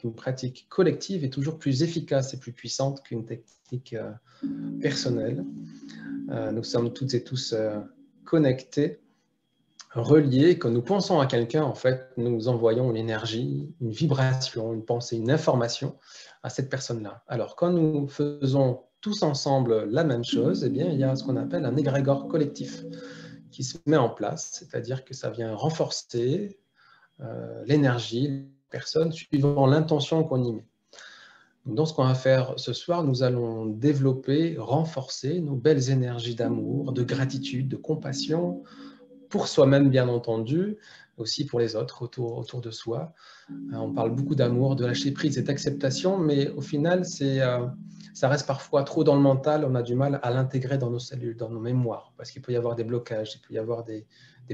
qu'une pratique collective est toujours plus efficace et plus puissante qu'une technique personnelle. Nous sommes toutes et tous connectés, reliés. Quand nous pensons à quelqu'un, en fait, nous envoyons une énergie, une vibration, une pensée, une information à cette personne-là. Alors, quand nous faisons tous ensemble la même chose, eh bien, il y a ce qu'on appelle un égrégore collectif qui se met en place, c'est-à-dire que ça vient renforcer l'énergie de la personne suivant l'intention qu'on y met. Donc, ce qu'on va faire ce soir, nous allons développer, renforcer nos belles énergies d'amour, de gratitude, de compassion, pour soi-même bien entendu, aussi pour les autres autour de soi. On parle beaucoup d'amour, de lâcher prise et d'acceptation, mais au final, ça reste parfois trop dans le mental, on a du mal à l'intégrer dans nos cellules, dans nos mémoires, parce qu'il peut y avoir des blocages, il peut y avoir des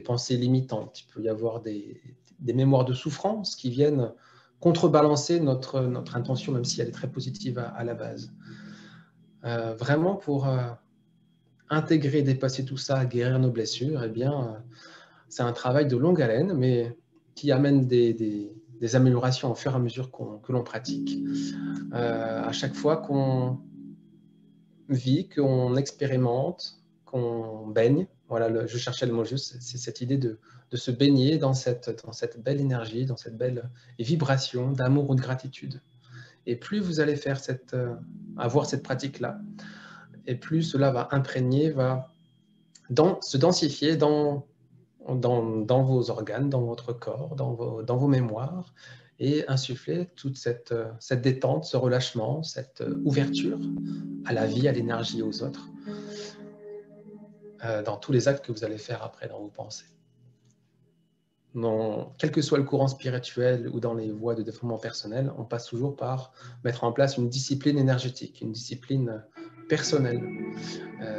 pensées limitantes, il peut y avoir des mémoires de souffrance qui viennent contrebalancer notre intention, même si elle est très positive à la base. Vraiment pour intégrer, dépasser tout ça, guérir nos blessures, eh bien, c'est un travail de longue haleine, mais qui amène des améliorations au fur et à mesure que l'on pratique. À chaque fois qu'on vit, qu'on expérimente, qu'on baigne, voilà, je cherchais le mot juste, c'est cette idée de se baigner dans cette belle énergie, dans cette belle vibration d'amour ou de gratitude. Et plus vous allez faire avoir cette pratique-là, et plus cela va imprégner, va se densifier dans vos organes, dans votre corps, dans vos mémoires, et insuffler toute cette détente, ce relâchement, cette ouverture à la vie, à l'énergie, aux autres, dans tous les actes que vous allez faire après dans vos pensées. Quel que soit le courant spirituel ou dans les voies de développement personnel, on passe toujours par mettre en place une discipline énergétique, une discipline personnelle.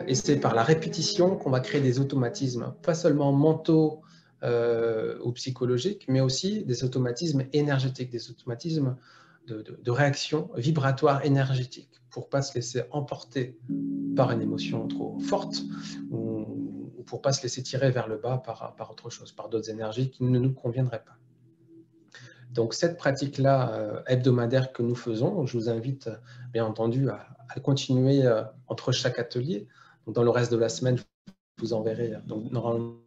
Et c'est par la répétition qu'on va créer des automatismes, pas seulement mentaux ou psychologiques, mais aussi des automatismes énergétiques, des automatismes de réaction vibratoire énergétique, pour ne pas se laisser emporter par une émotion trop forte ou pour ne pas se laisser tirer vers le bas par autre chose, par d'autres énergies qui ne nous conviendraient pas. Donc cette pratique-là hebdomadaire que nous faisons, je vous invite bien entendu à continuer entre chaque atelier. Donc, dans le reste de la semaine, je vous enverrai, donc normalement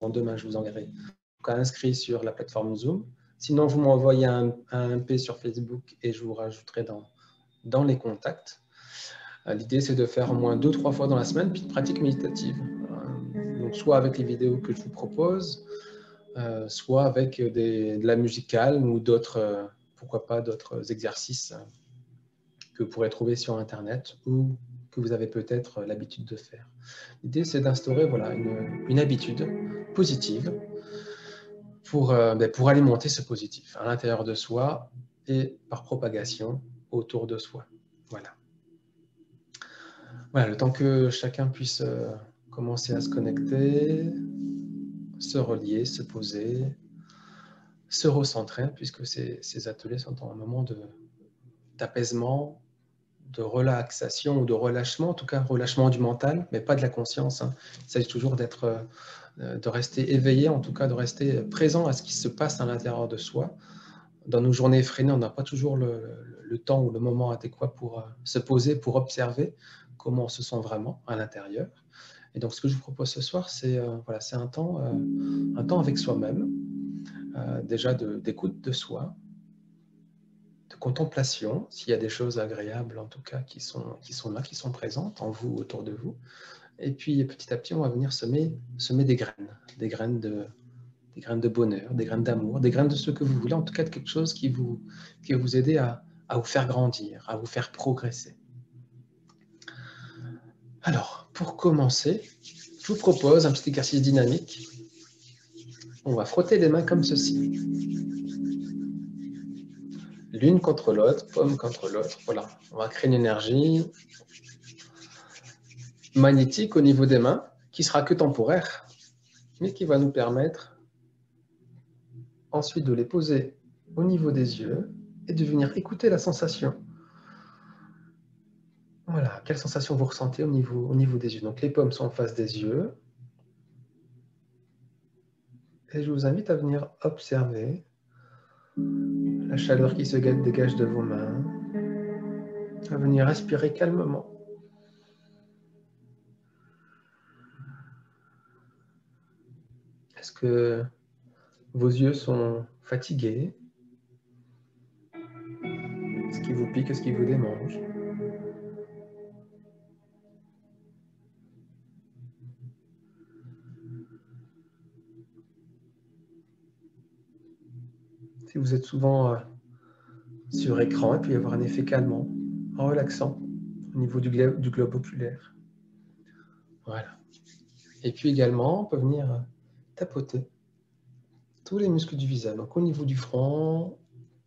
demain, je vous enverrai inscrit sur la plateforme Zoom. Sinon, vous m'envoyez un MP sur Facebook et je vous rajouterai dans les contacts. L'idée, c'est de faire au moins 2-3 fois dans la semaine, puis une pratique méditative. Donc, soit avec les vidéos que je vous propose, soit avec de la musique calme ou d'autres, pourquoi pas, d'autres exercices que vous pourrez trouver sur Internet ou que vous avez peut-être l'habitude de faire. L'idée, c'est d'instaurer voilà, une habitude positive pour alimenter ce positif à l'intérieur de soi et par propagation autour de soi. Voilà. Voilà, le temps que chacun puisse commencer à se connecter, se relier, se poser, se recentrer, puisque ces ateliers sont un moment d'apaisement, de relaxation ou de relâchement, en tout cas relâchement du mental, mais pas de la conscience. Hein. Il s'agit toujours de rester éveillé, en tout cas de rester présent à ce qui se passe à l'intérieur de soi. Dans nos journées effrénées, on n'a pas toujours le temps ou le moment adéquat pour se poser, pour observer comment on se sent vraiment à l'intérieur. Et donc, ce que je vous propose ce soir, c'est voilà, un temps avec soi-même, déjà d'écoute de soi, de contemplation, s'il y a des choses agréables en tout cas qui sont là, qui sont présentes en vous, autour de vous. Et puis petit à petit, on va venir semer des graines de bonheur, des graines d'amour, des graines de ce que vous voulez, en tout cas de quelque chose qui va vous aider à vous faire grandir, à vous faire progresser. Alors, pour commencer, je vous propose un petit exercice dynamique. On va frotter les mains comme ceci. L'une contre l'autre, paume contre l'autre. Voilà, on va créer une énergie magnétique au niveau des mains, qui sera que temporaire, mais qui va nous permettre ensuite de les poser au niveau des yeux et de venir écouter la sensation. Voilà, quelle sensation vous ressentez au niveau des yeux. Donc les paumes sont en face des yeux. Et je vous invite à venir observer la chaleur qui se dégage de vos mains. À venir respirer calmement. Est-ce que vos yeux sont fatigués? Est-ce qu'ils vous piquent? Est-ce qu'ils vous démangent? Si vous êtes souvent sur écran, il peut y avoir un effet calmant, relaxant au niveau du globe oculaire. Voilà. Et puis également, on peut venir tapoter tous les muscles du visage. Donc au niveau du front,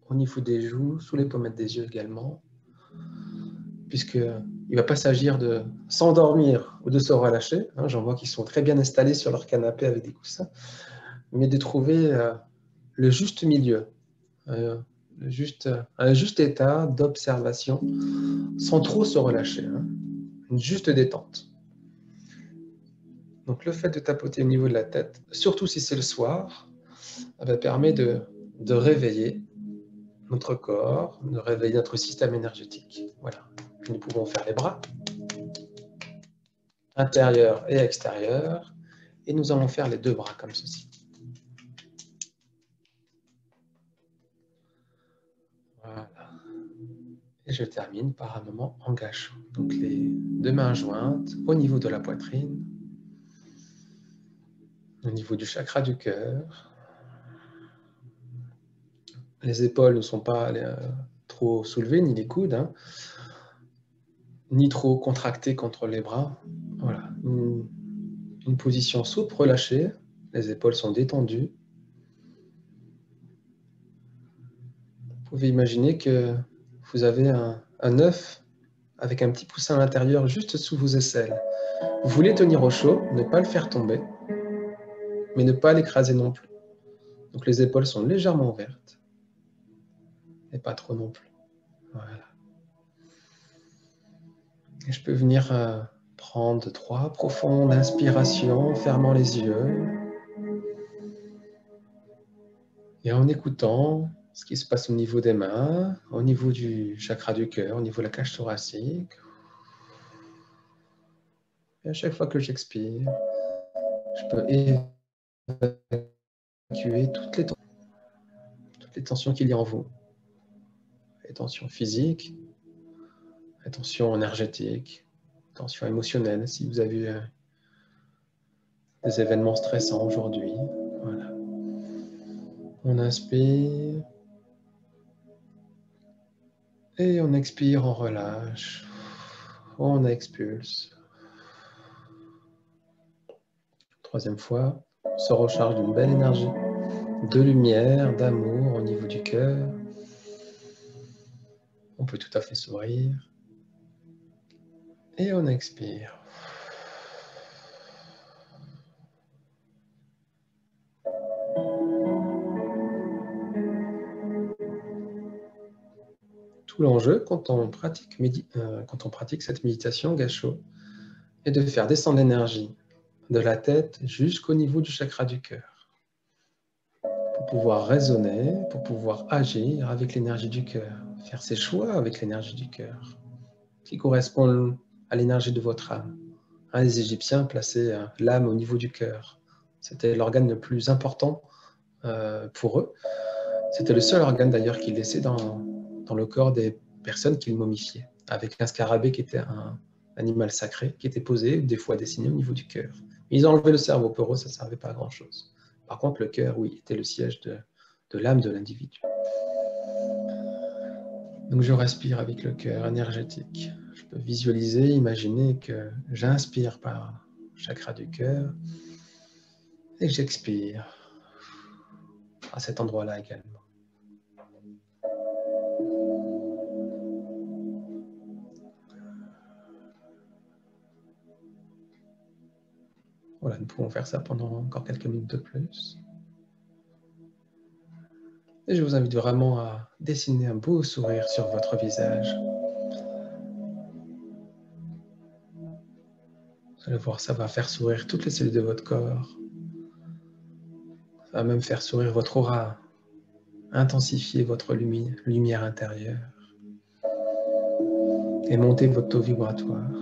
au niveau des joues, sous les pommettes des yeux également. Puisqu'il ne va pas s'agir de s'endormir ou de se relâcher. J'en vois qui sont très bien installés sur leur canapé avec des coussins. Mais de trouver le juste milieu, un juste état d'observation sans trop se relâcher, une juste détente. Donc le fait de tapoter au niveau de la tête, surtout si c'est le soir, permet de réveiller notre corps, de réveiller notre système énergétique. Voilà. Puis nous pouvons faire les bras, intérieur et extérieur, et nous allons faire les deux bras comme ceci. Voilà. Et je termine par un moment en gâchot. Donc les deux mains jointes au niveau de la poitrine, au niveau du chakra du cœur. Les épaules ne sont pas trop soulevées, ni les coudes, ni trop contractées contre les bras. Voilà, une position souple, relâchée. Les épaules sont détendues. Vous pouvez imaginer que vous avez un œuf avec un petit poussin à l'intérieur juste sous vos aisselles. Vous voulez tenir au chaud, ne pas le faire tomber, mais ne pas l'écraser non plus. Donc les épaules sont légèrement ouvertes, et pas trop non plus. Voilà. Et je peux venir prendre 3 profondes inspirations, fermant les yeux, et en écoutant ce qui se passe au niveau des mains, au niveau du chakra du cœur, au niveau de la cage thoracique. Et à chaque fois que j'expire, je peux évacuer toutes les tensions qu'il y a en vous. Les tensions physiques, les tensions énergétiques, les tensions émotionnelles, si vous avez eu des événements stressants aujourd'hui. Voilà. On inspire et on expire, on relâche, on expulse. 3e fois, on se recharge d'une belle énergie, de lumière, d'amour au niveau du cœur. On peut tout à fait sourire. Et on expire. Tout l'enjeu quand on pratique cette méditation gâchot est de faire descendre l'énergie de la tête jusqu'au niveau du chakra du cœur. Pour pouvoir raisonner, pour pouvoir agir avec l'énergie du cœur, faire ses choix avec l'énergie du cœur, qui correspond à l'énergie de votre âme. Les Égyptiens plaçaient l'âme au niveau du cœur. C'était l'organe le plus important pour eux. C'était le seul organe d'ailleurs qu'ils laissaient dans le corps des personnes qu'ils momifiaient, avec un scarabée qui était un animal sacré, qui était posé, des fois dessiné au niveau du cœur. Ils ont enlevé le cerveau, pour eux, ça ne servait pas à grand-chose. Par contre, le cœur, oui, était le siège de l'âme de l'individu. Donc je respire avec le cœur énergétique. Je peux visualiser, imaginer que j'inspire par le chakra du cœur et que j'expire à cet endroit-là également. Voilà, nous pouvons faire ça pendant encore quelques minutes de plus. Et je vous invite vraiment à dessiner un beau sourire sur votre visage. Vous allez voir, ça va faire sourire toutes les cellules de votre corps. Ça va même faire sourire votre aura. intensifiez votre lumière intérieure et montez votre taux vibratoire.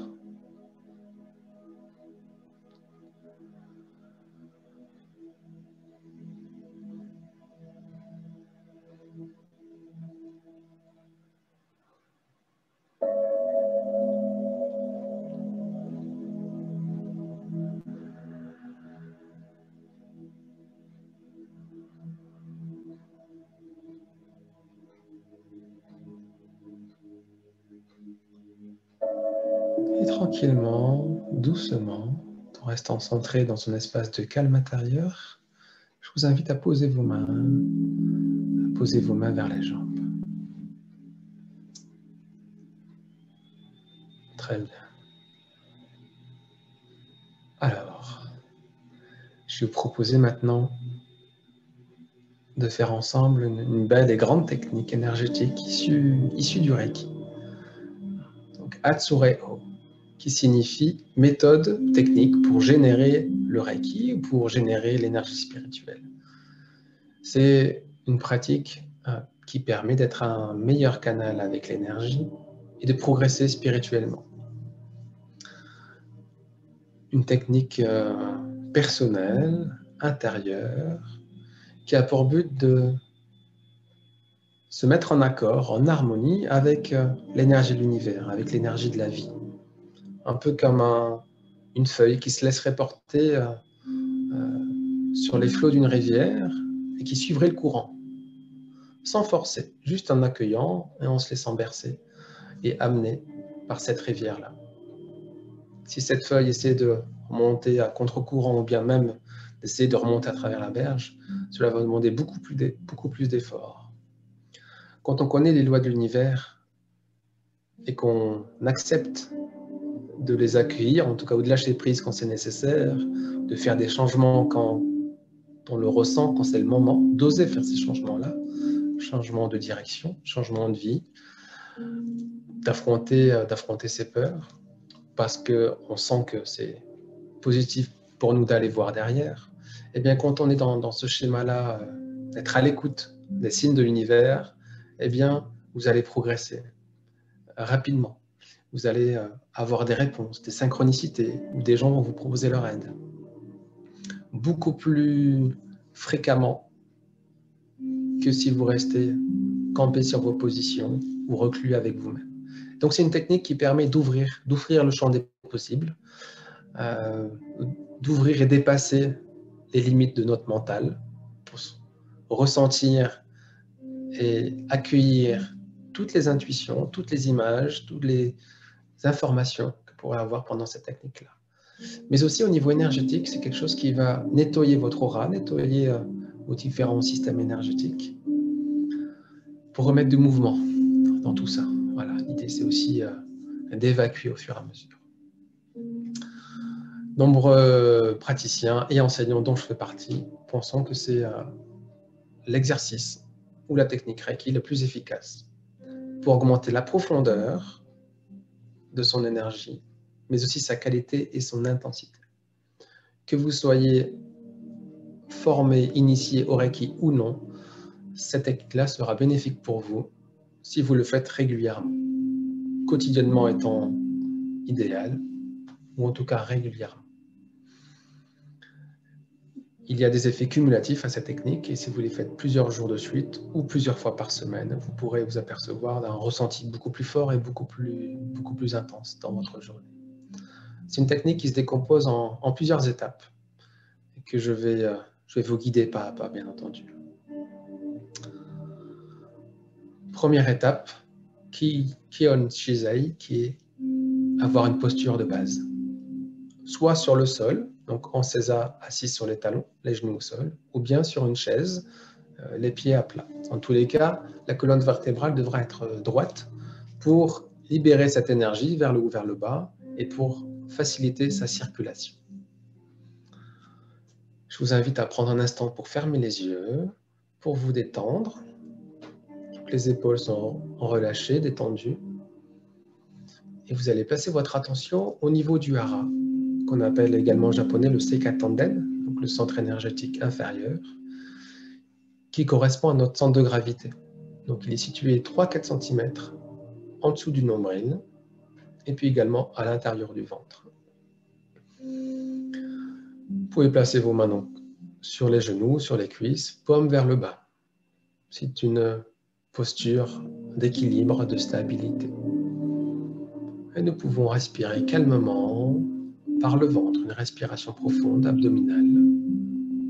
Et tranquillement, doucement, en restant centré dans un espace de calme intérieur, je vous invite à poser vos mains vers les jambes. Très bien. Alors, je vais vous proposer maintenant de faire ensemble une belle et grande technique énergétique issue du Reiki. Donc, Atsurei-o, qui signifie méthode technique pour générer le Reiki ou pour générer l'énergie spirituelle. C'est une pratique qui permet d'être un meilleur canal avec l'énergie et de progresser spirituellement. Une technique personnelle, intérieure, qui a pour but de se mettre en accord, en harmonie avec l'énergie de l'univers, avec l'énergie de la vie. Un peu comme une feuille qui se laisserait porter sur les flots d'une rivière et qui suivrait le courant, sans forcer, juste en accueillant et en se laissant bercer et amener par cette rivière-là. Si cette feuille essaie de remonter à contre-courant ou bien même d'essayer de remonter à travers la berge, cela va demander beaucoup plus d'efforts. Quand on connaît les lois de l'univers et qu'on accepte de les accueillir, en tout cas, ou de lâcher prise quand c'est nécessaire, de faire des changements quand on le ressent, quand c'est le moment, d'oser faire ces changements-là, changement de direction, changement de vie, d'affronter ses peurs, parce qu'on sent que c'est positif pour nous d'aller voir derrière. Et bien, quand on est dans ce schéma-là, d'être à l'écoute des signes de l'univers, eh bien, vous allez progresser rapidement. Vous allez avoir des réponses, des synchronicités, ou des gens vont vous proposer leur aide. Beaucoup plus fréquemment que si vous restez campé sur vos positions ou reclus avec vous-même. Donc c'est une technique qui permet d'ouvrir le champ des possibles, d'ouvrir et dépasser les limites de notre mental pour ressentir et accueillir toutes les intuitions, toutes les images, toutes les informations que vous pourrez avoir pendant cette technique-là. Mais aussi au niveau énergétique, c'est quelque chose qui va nettoyer votre aura, nettoyer vos différents systèmes énergétiques pour remettre du mouvement dans tout ça. Voilà, l'idée c'est aussi d'évacuer au fur et à mesure. Nombreux praticiens et enseignants dont je fais partie pensons que c'est l'exercice ou la technique Reiki le plus efficace pour augmenter la profondeur de son énergie, mais aussi sa qualité et son intensité. Que vous soyez formé, initié au Reiki ou non, cette technique-là sera bénéfique pour vous si vous le faites régulièrement. Quotidiennement étant idéal, ou en tout cas régulièrement. Il y a des effets cumulatifs à cette technique et si vous les faites plusieurs jours de suite ou plusieurs fois par semaine, vous pourrez vous apercevoir d'un ressenti beaucoup plus fort et beaucoup plus intense dans votre journée. C'est une technique qui se décompose en plusieurs étapes et que je vais vous guider pas à pas, bien entendu. Première étape, Kion Shizai, qui est avoir une posture de base. Soit sur le sol, donc en seiza assis sur les talons, les genoux au sol, ou bien sur une chaise, les pieds à plat. En tous les cas, la colonne vertébrale devra être droite pour libérer cette énergie vers le haut, vers le bas, et pour faciliter sa circulation. Je vous invite à prendre un instant pour fermer les yeux, pour vous détendre. Les épaules sont relâchées, détendues. Et vous allez placer votre attention au niveau du hara, qu'on appelle également en japonais le seika tanden, donc le centre énergétique inférieur, qui correspond à notre centre de gravité. Donc, il est situé 3-4 cm en dessous du nombril et puis également à l'intérieur du ventre. Vous pouvez placer vos mains donc sur les genoux, sur les cuisses, paume vers le bas. C'est une posture d'équilibre, de stabilité. Et nous pouvons respirer calmement par le ventre, une respiration profonde, abdominale.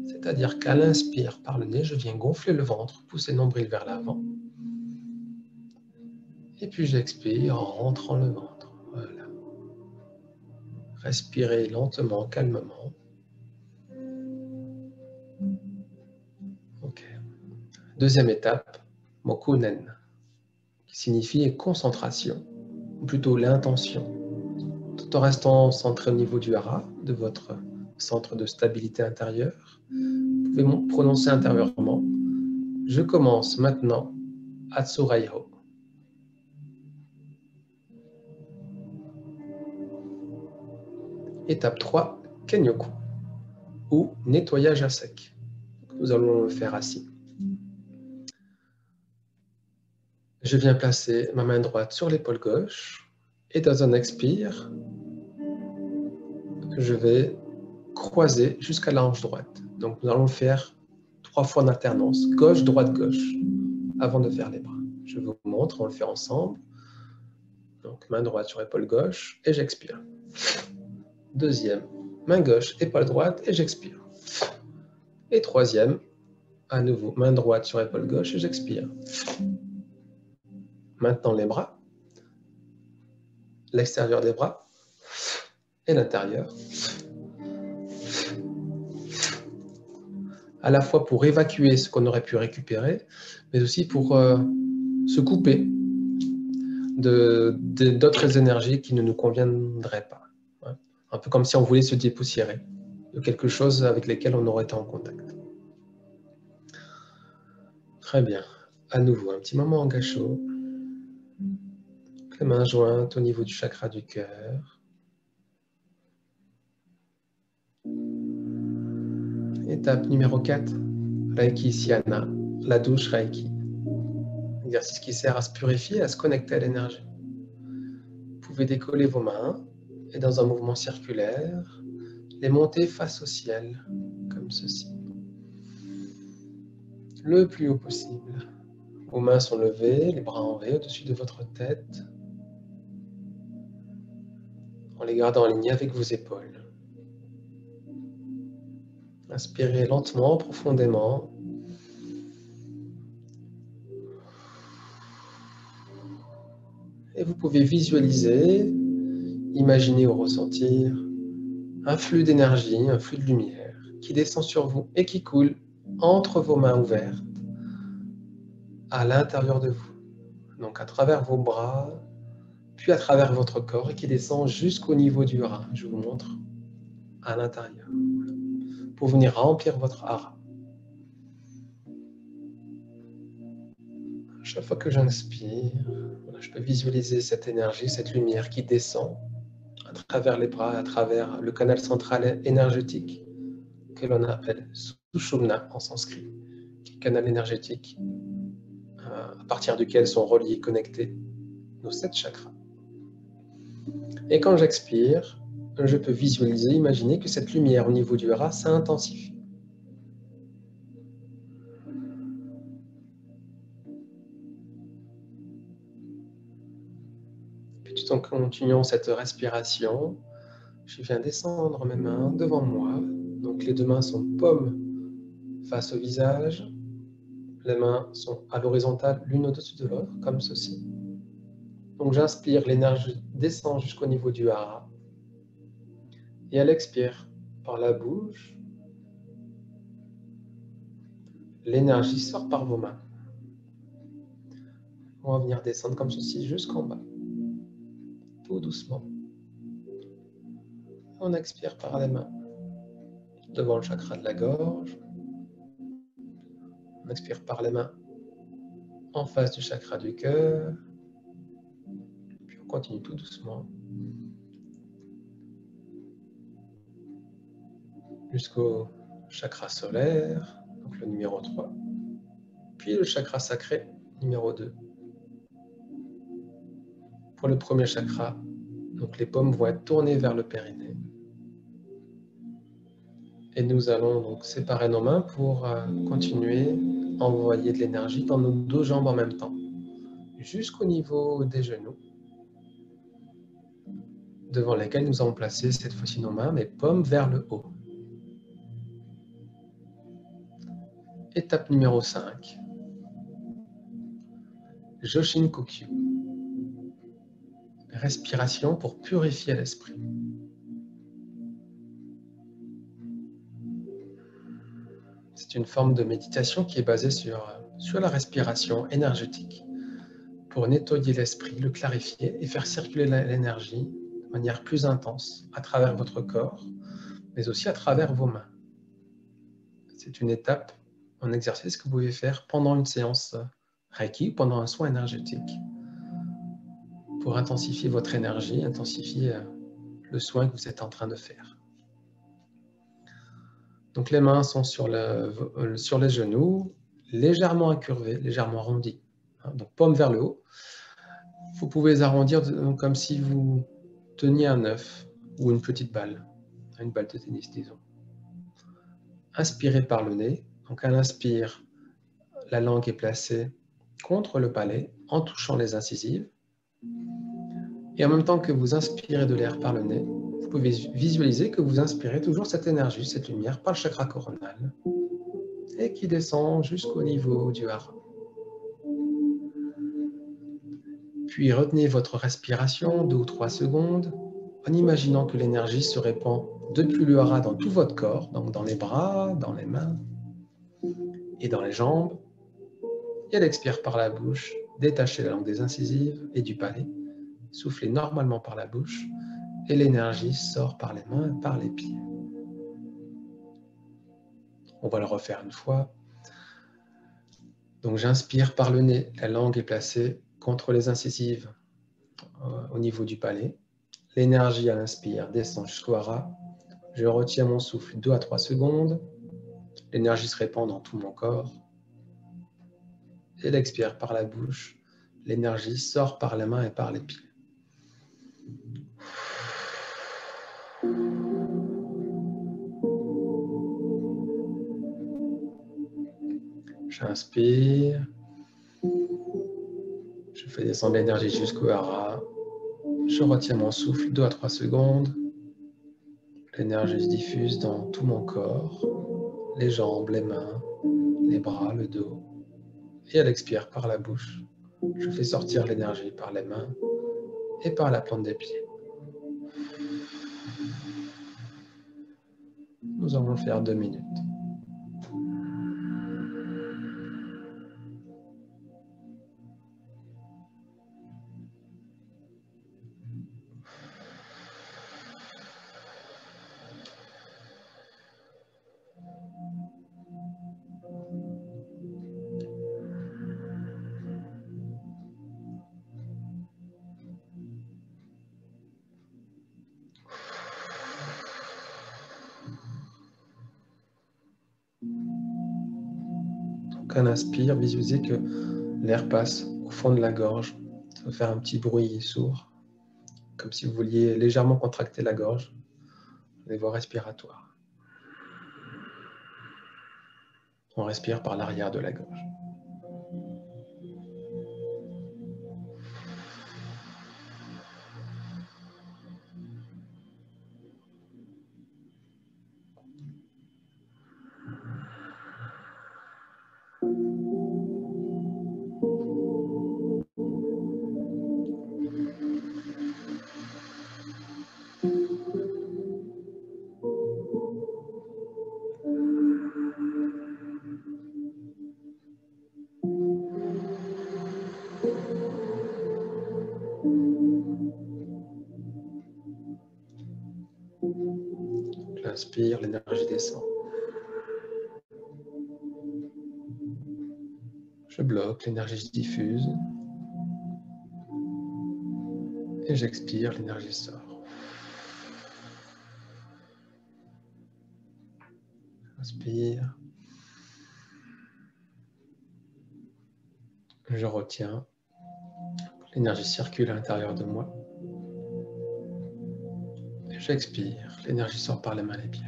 C'est-à-dire qu'à l'inspire par le nez, je viens gonfler le ventre, pousser le nombril vers l'avant. Et puis j'expire en rentrant le ventre. Voilà. Respirez lentement, calmement. Ok. Deuxième étape, Mokunen, qui signifie concentration, ou plutôt l'intention. Tout en restant centré au niveau du hara, de votre centre de stabilité intérieure, vous pouvez prononcer intérieurement. Je commence maintenant Atsuraiho. Étape 3, Kenyoku, ou nettoyage à sec. Nous allons le faire assis. Je viens placer ma main droite sur l'épaule gauche et dans un expire, je vais croiser jusqu'à la hanche droite. Donc nous allons le faire 3 fois en alternance, gauche, droite, gauche, avant de faire les bras. Je vous montre, on le fait ensemble. Donc main droite sur épaule gauche et j'expire. Deuxième, main gauche, épaule droite et j'expire. Et troisième, à nouveau, main droite sur épaule gauche et j'expire. Maintenant les bras, l'extérieur des bras et l'intérieur. À la fois pour évacuer ce qu'on aurait pu récupérer, mais aussi pour se couper d'autres énergies qui ne nous conviendraient pas. Un peu comme si on voulait se dépoussiérer de quelque chose avec lesquels on aurait été en contact. Très bien. À nouveau, un petit moment en gâchot. Les mains jointes au niveau du chakra du cœur. Étape numéro 4, Reiki Siana, la douche Reiki. Exercice qui sert à se purifier, à se connecter à l'énergie. Vous pouvez décoller vos mains et dans un mouvement circulaire, les monter face au ciel, comme ceci. Le plus haut possible. Vos mains sont levées, les bras en V au-dessus de votre tête, en les gardant alignés avec vos épaules. Inspirez lentement, profondément. Et vous pouvez visualiser, imaginer ou ressentir un flux d'énergie, un flux de lumière qui descend sur vous et qui coule entre vos mains ouvertes à l'intérieur de vous. Donc à travers vos bras, puis à travers votre corps et qui descend jusqu'au niveau du hara. Je vous montre à l'intérieur. Voilà. Pour venir remplir votre hara. Chaque fois que j'inspire, voilà, je peux visualiser cette énergie, cette lumière qui descend à travers les bras, à travers le canal central énergétique que l'on appelle Sushumna en sanskrit, canal énergétique à partir duquel sont reliés, connectés nos 7 chakras. Et quand j'expire, je peux visualiser, imaginer que cette lumière au niveau du hara s'intensifie. Puis tout en continuant cette respiration, je viens descendre mes mains devant moi. Donc les 2 mains sont paumes face au visage. Les mains sont à l'horizontale, l'une au-dessus de l'autre, comme ceci. Donc j'inspire, l'énergie descend jusqu'au niveau du hara. Et elle expire par la bouche. L'énergie sort par vos mains. On va venir descendre comme ceci jusqu'en bas. Tout doucement. On expire par les mains. Devant le chakra de la gorge. On expire par les mains en face du chakra du cœur. Puis on continue tout doucement. Jusqu'au chakra solaire, donc le numéro 3. puis le chakra sacré numéro 2. Pour le premier chakra, donc les paumes vont être tournées vers le périnée. Et nous allons donc séparer nos mains pour continuer à envoyer de l'énergie dans nos deux jambes en même temps, jusqu'au niveau des genoux, devant lesquels nous allons placer cette fois-ci nos mains, mais paumes vers le haut. Étape numéro 5. Joshin-Kokyu. Respiration pour purifier l'esprit. C'est une forme de méditation qui est basée sur la respiration énergétique pour nettoyer l'esprit, le clarifier et faire circuler l'énergie de manière plus intense à travers votre corps, mais aussi à travers vos mains. C'est une étape, un exercice que vous pouvez faire pendant une séance Reiki ou pendant un soin énergétique pour intensifier votre énergie, intensifier le soin que vous êtes en train de faire. Donc les mains sont sur les genoux, légèrement incurvées, légèrement arrondies. Donc paume vers le haut. Vous pouvez les arrondir comme si vous teniez un œuf ou une petite balle, une balle de tennis, disons. Inspirez par le nez. Donc à l'inspire, la langue est placée contre le palais en touchant les incisives. Et en même temps que vous inspirez de l'air par le nez, vous pouvez visualiser que vous inspirez toujours cette énergie, cette lumière par le chakra coronal et qui descend jusqu'au niveau du hara. Puis retenez votre respiration 2 ou 3 secondes en imaginant que l'énergie se répand depuis le hara dans tout votre corps, donc dans les bras, dans les mains et dans les jambes. Et elle expire par la bouche, détachez la langue des incisives et du palais, soufflez normalement par la bouche et l'énergie sort par les mains et par les pieds. On va le refaire une fois. Donc j'inspire par le nez, la langue est placée contre les incisives au niveau du palais. L'énergie à l'inspire descend jusqu'au hara. Je retiens mon souffle 2 à 3 secondes. L'énergie se répand dans tout mon corps. Et l'expire par la bouche. L'énergie sort par les mains et par les pieds. J'inspire. Je fais descendre l'énergie jusqu'au hara. Je retiens mon souffle 2 à 3 secondes. L'énergie se diffuse dans tout mon corps, les jambes, les mains, les bras, le dos. Et elle expire par la bouche. Je fais sortir l'énergie par les mains et par la plante des pieds. Nous allons le faire 2 minutes. Donc on inspire, visualisez que l'air passe au fond de la gorge. Ça va faire un petit bruit sourd, comme si vous vouliez légèrement contracter la gorge, les voies respiratoires. On respire par l'arrière de la gorge. J'inspire, l'énergie descend. Je bloque, l'énergie se diffuse. Et j'expire, l'énergie sort. Inspire. Je retiens. L'énergie circule à l'intérieur de moi. Et j'expire. L'énergie sort par les mains et les pieds.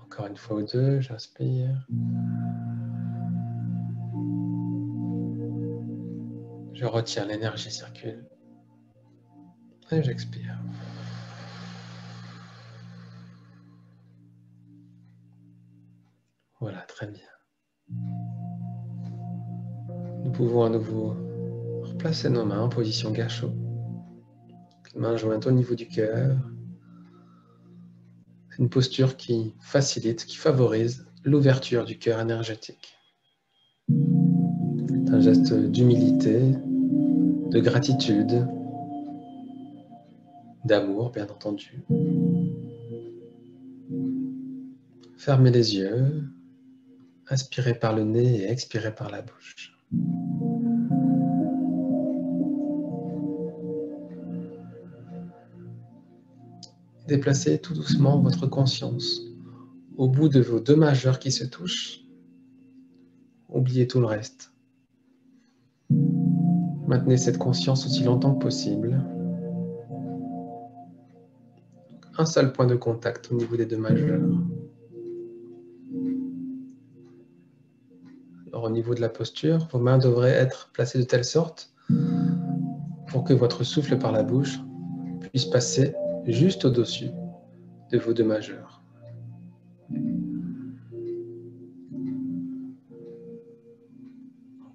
Encore une fois ou deux, j'inspire. Je retiens, l'énergie circule. Et j'expire. Voilà, très bien. Nous pouvons à nouveau replacer nos mains en position gâchot. Mains jointes au niveau du cœur. C'est une posture qui facilite, qui favorise l'ouverture du cœur énergétique. C'est un geste d'humilité, de gratitude, d'amour, bien entendu. Fermez les yeux, inspirez par le nez et expirez par la bouche. Déplacez tout doucement votre conscience au bout de vos deux majeurs qui se touchent. Oubliez tout le reste. Maintenez cette conscience aussi longtemps que possible. Un seul point de contact au niveau des deux majeurs. Alors, au niveau de la posture, vos mains devraient être placées de telle sorte pour que votre souffle par la bouche puisse passer juste au-dessus de vos deux majeurs.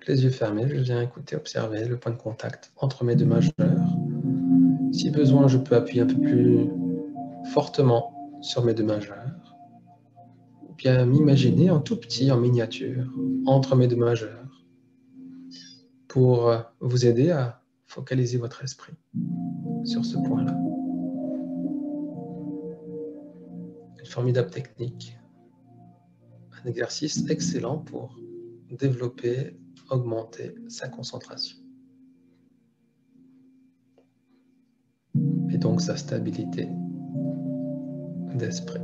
Les yeux fermés, je viens écouter, observer le point de contact entre mes deux majeurs. Si besoin, je peux appuyer un peu plus fortement sur mes deux majeurs. Ou bien m'imaginer en tout petit, en miniature, entre mes deux majeurs, pour vous aider à focaliser votre esprit sur ce point-là. Une formidable technique, un exercice excellent pour développer, augmenter sa concentration. Et donc sa stabilité d'esprit.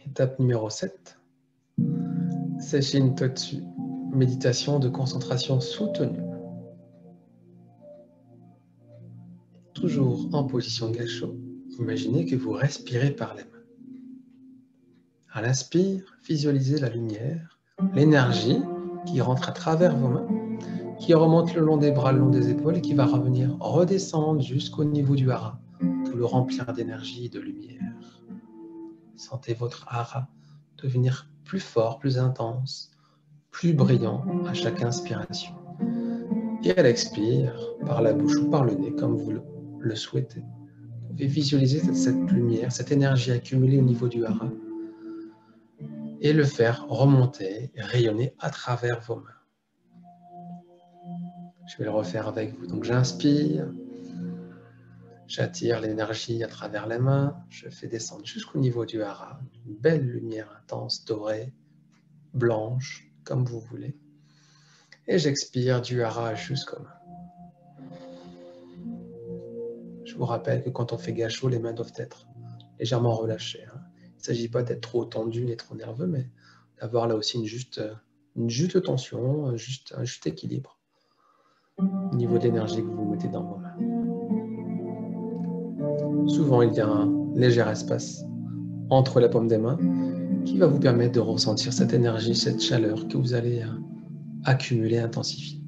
Étape numéro 7. Seishin Totsu, méditation de concentration soutenue. Toujours en position gâchot, imaginez que vous respirez par les mains. À l'inspire, visualisez la lumière, l'énergie qui rentre à travers vos mains, qui remonte le long des bras, le long des épaules et qui va revenir redescendre jusqu'au niveau du hara pour le remplir d'énergie et de lumière. Sentez votre hara devenir plus fort, plus intense, plus brillant à chaque inspiration. Et à l'expire, par la bouche ou par le nez, comme vous le souhaitez. Vous pouvez visualiser cette lumière, cette énergie accumulée au niveau du hara et le faire remonter et rayonner à travers vos mains. Je vais le refaire avec vous. Donc j'inspire, j'attire l'énergie à travers les mains, je fais descendre jusqu'au niveau du hara, une belle lumière intense, dorée, blanche, comme vous voulez. Et j'expire du hara jusqu'aux mains. Je vous rappelle que quand on fait gâchot, les mains doivent être légèrement relâchées. Il ne s'agit pas d'être trop tendu ni trop nerveux, mais d'avoir là aussi une juste tension, un juste équilibre au niveau de l'énergie que vous mettez dans vos mains. Souvent, il y a un léger espace entre la paume des mains qui va vous permettre de ressentir cette énergie, cette chaleur que vous allez accumuler, intensifier.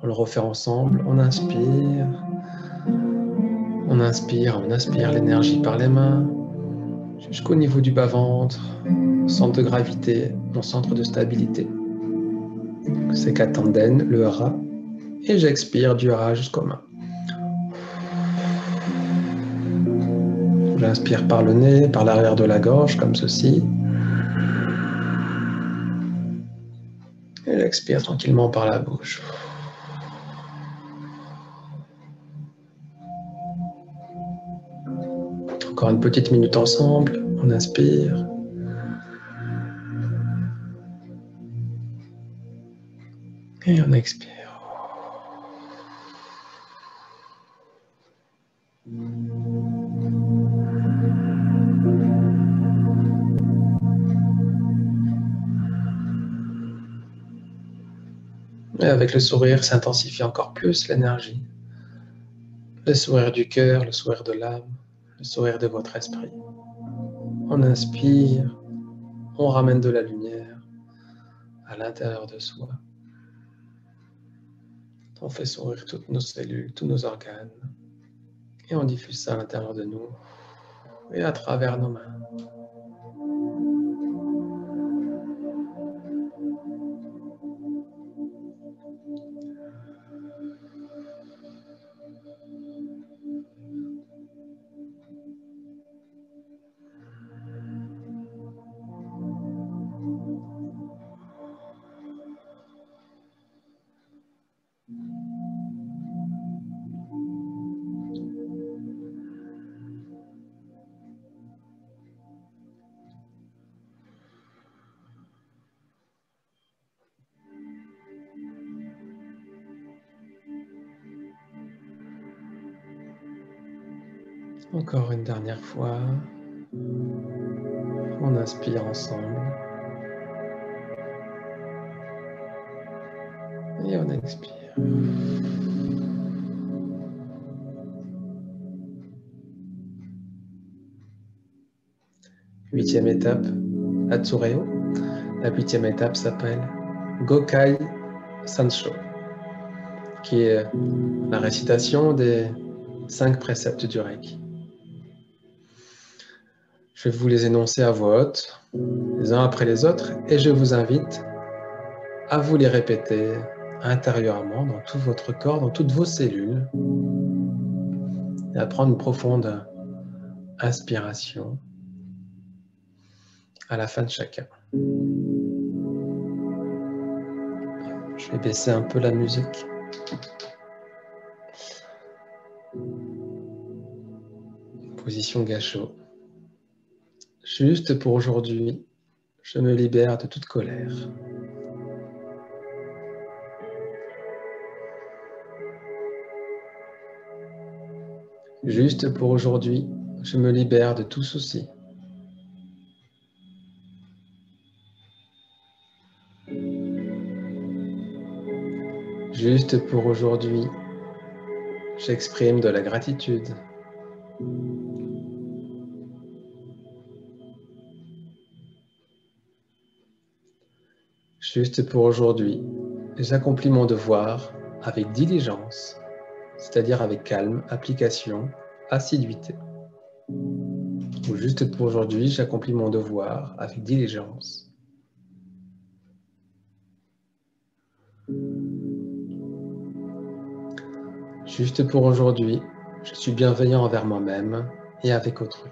On le refait ensemble, on inspire l'énergie par les mains, jusqu'au niveau du bas-ventre, centre de gravité, mon centre de stabilité. C'est Katanden, le hara, et j'expire du hara jusqu'aux mains. J'inspire par le nez, par l'arrière de la gorge, comme ceci. Et j'expire tranquillement par la bouche. Encore une petite minute ensemble, on inspire. Et on expire. Et avec le sourire s'intensifie encore plus l'énergie. Le sourire du cœur, le sourire de l'âme, le sourire de votre esprit. On inspire, on ramène de la lumière à l'intérieur de soi. On fait sourire toutes nos cellules, tous nos organes. Et on diffuse ça à l'intérieur de nous et à travers nos mains. Encore une dernière fois. On inspire ensemble. Et on expire. Huitième étape, Hatsureo. La 8e étape s'appelle Gokai Sansho, qui est la récitation des 5 préceptes du Reiki. Je vais vous les énoncer à voix haute, les uns après les autres, et je vous invite à vous les répéter intérieurement dans tout votre corps, dans toutes vos cellules, et à prendre une profonde inspiration à la fin de chacun. Je vais baisser un peu la musique. Position Gacho. Juste pour aujourd'hui, je me libère de toute colère. Juste pour aujourd'hui, je me libère de tout souci. Juste pour aujourd'hui, j'exprime de la gratitude. Juste pour aujourd'hui, j'accomplis mon devoir avec diligence, c'est-à-dire avec calme, application, assiduité. Ou juste pour aujourd'hui, j'accomplis mon devoir avec diligence. Juste pour aujourd'hui, je suis bienveillant envers moi-même et avec autrui.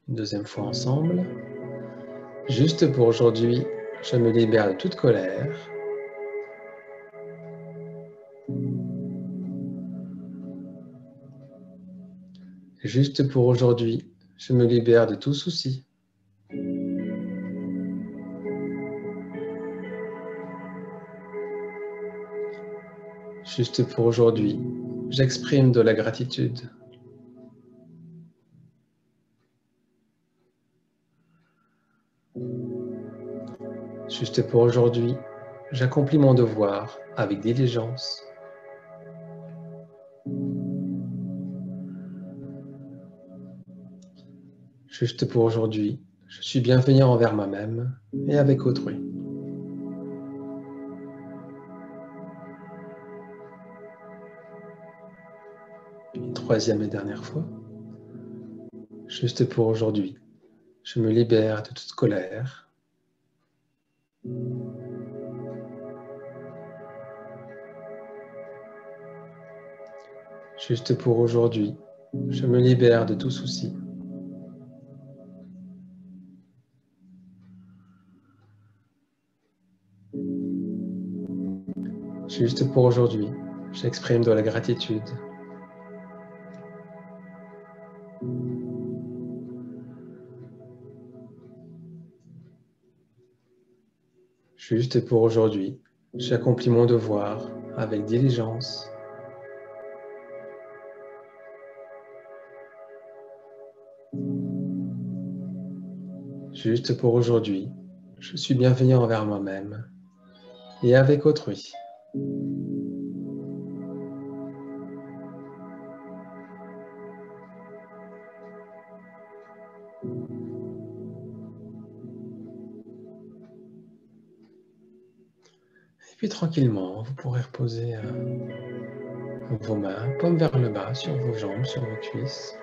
Une deuxième fois ensemble. Juste pour aujourd'hui, je me libère de toute colère. Juste pour aujourd'hui, je me libère de tout souci. Juste pour aujourd'hui, j'exprime de la gratitude. Juste pour aujourd'hui, j'accomplis mon devoir avec diligence. Juste pour aujourd'hui, je suis bienveillant envers moi-même et avec autrui. Une troisième et dernière fois. Juste pour aujourd'hui, je me libère de toute colère. Juste pour aujourd'hui, je me libère de tout souci. Juste pour aujourd'hui, j'exprime de la gratitude. Juste pour aujourd'hui, j'accomplis mon devoir avec diligence. Juste pour aujourd'hui, je suis bienveillant envers moi-même et avec autrui. Et puis tranquillement, vous pourrez reposer vos mains, paumes vers le bas, sur vos jambes, sur vos cuisses.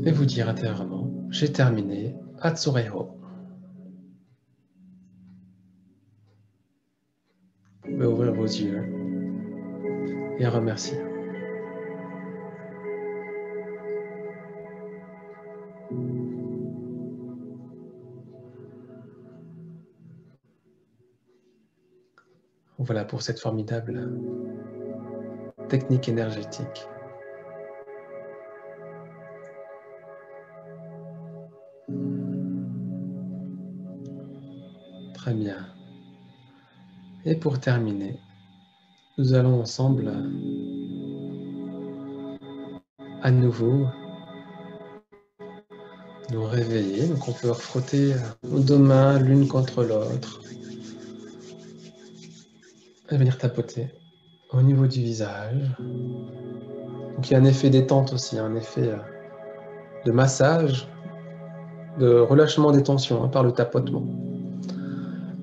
Et vous dire intérieurement, j'ai terminé, Atsureho. Vous pouvez ouvrir vos yeux et remercier. Voilà pour cette formidable technique énergétique. Très bien. Et pour terminer, nous allons ensemble à nouveau nous réveiller. Donc on peut frotter nos deux mains l'une contre l'autre et venir tapoter au niveau du visage. Donc il y a un effet détente aussi, un effet de massage, de relâchement des tensions par le tapotement.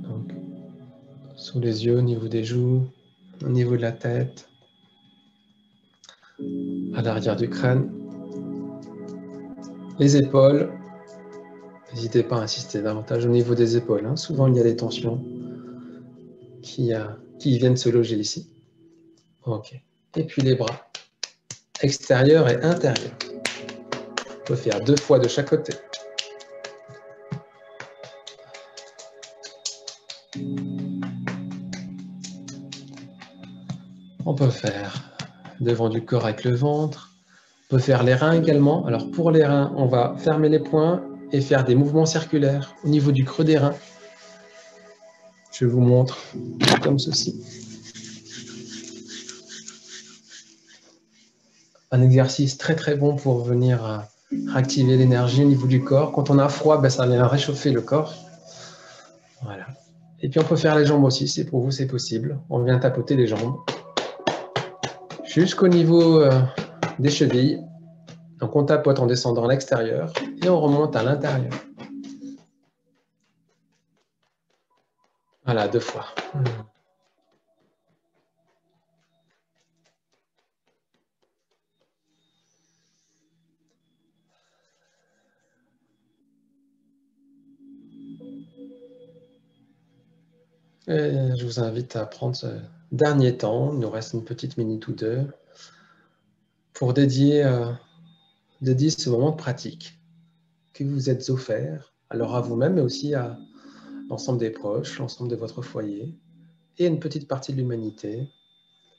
Donc sous les yeux, au niveau des joues, au niveau de la tête, à l'arrière du crâne, les épaules. N'hésitez pas à insister davantage au niveau des épaules. Souvent, il y a des tensions qui viennent se loger ici. Ok. Et puis les bras, extérieur et intérieur. On peut faire 2 fois de chaque côté. On peut faire devant du corps avec le ventre. On peut faire les reins également. Alors pour les reins, on va fermer les poings et faire des mouvements circulaires au niveau du creux des reins. Je vous montre comme ceci. Un exercice très très bon pour venir activer l'énergie au niveau du corps. Quand on a froid, ça vient réchauffer le corps. Voilà. Et puis on peut faire les jambes aussi, si pour vous c'est possible. On vient tapoter les jambes jusqu'au niveau des chevilles. Donc on tapote en descendant à l'extérieur et on remonte à l'intérieur. Voilà, 2 fois. Et je vous invite à prendre ce dernier temps, il nous reste une petite minute ou deux, pour dédier ce moment de pratique que vous êtes offert, alors à vous-même, mais aussi à l'ensemble des proches, l'ensemble de votre foyer, et une petite partie de l'humanité,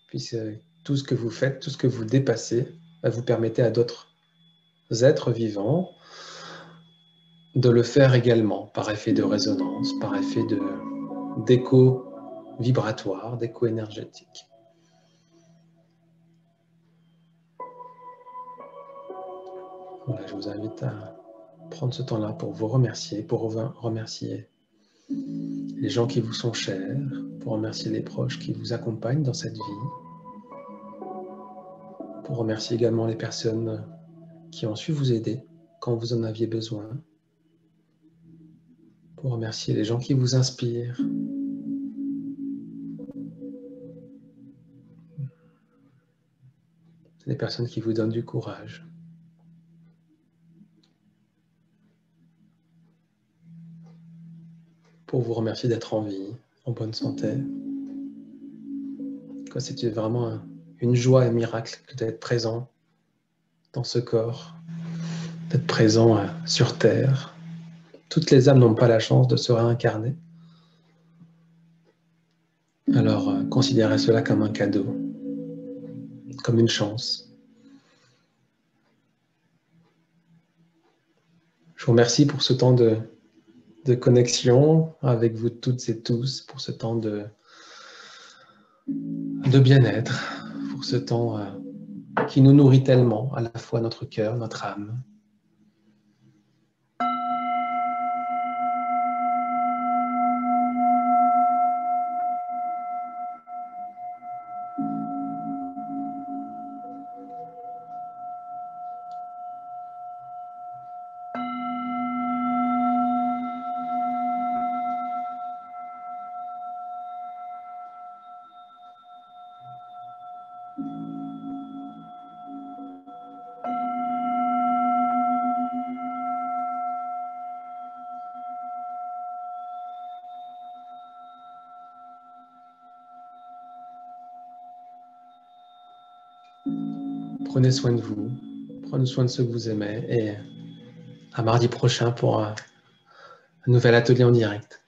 puisque tout ce que vous faites, tout ce que vous dépassez, vous permettez à d'autres êtres vivants de le faire également, par effet de résonance, par effet d'écho vibratoire, d'écho énergétique. Voilà, je vous invite à prendre ce temps-là pour vous remercier, pour remercier les gens qui vous sont chers, pour remercier les proches qui vous accompagnent dans cette vie, pour remercier également les personnes qui ont su vous aider quand vous en aviez besoin, pour remercier les gens qui vous inspirent, les personnes qui vous donnent du courage. Pour vous remercier d'être en vie, en bonne santé. C'est vraiment une joie et un miracle d'être présent dans ce corps, d'être présent sur Terre. Toutes les âmes n'ont pas la chance de se réincarner. Alors, considérez cela comme un cadeau, comme une chance. Je vous remercie pour ce temps de de connexion avec vous toutes et tous pour ce temps de bien-être, pour ce temps qui nous nourrit tellement, à la fois notre cœur, notre âme. Prenez soin de vous, prenez soin de ceux que vous aimez et à mardi prochain pour un nouvel atelier en direct.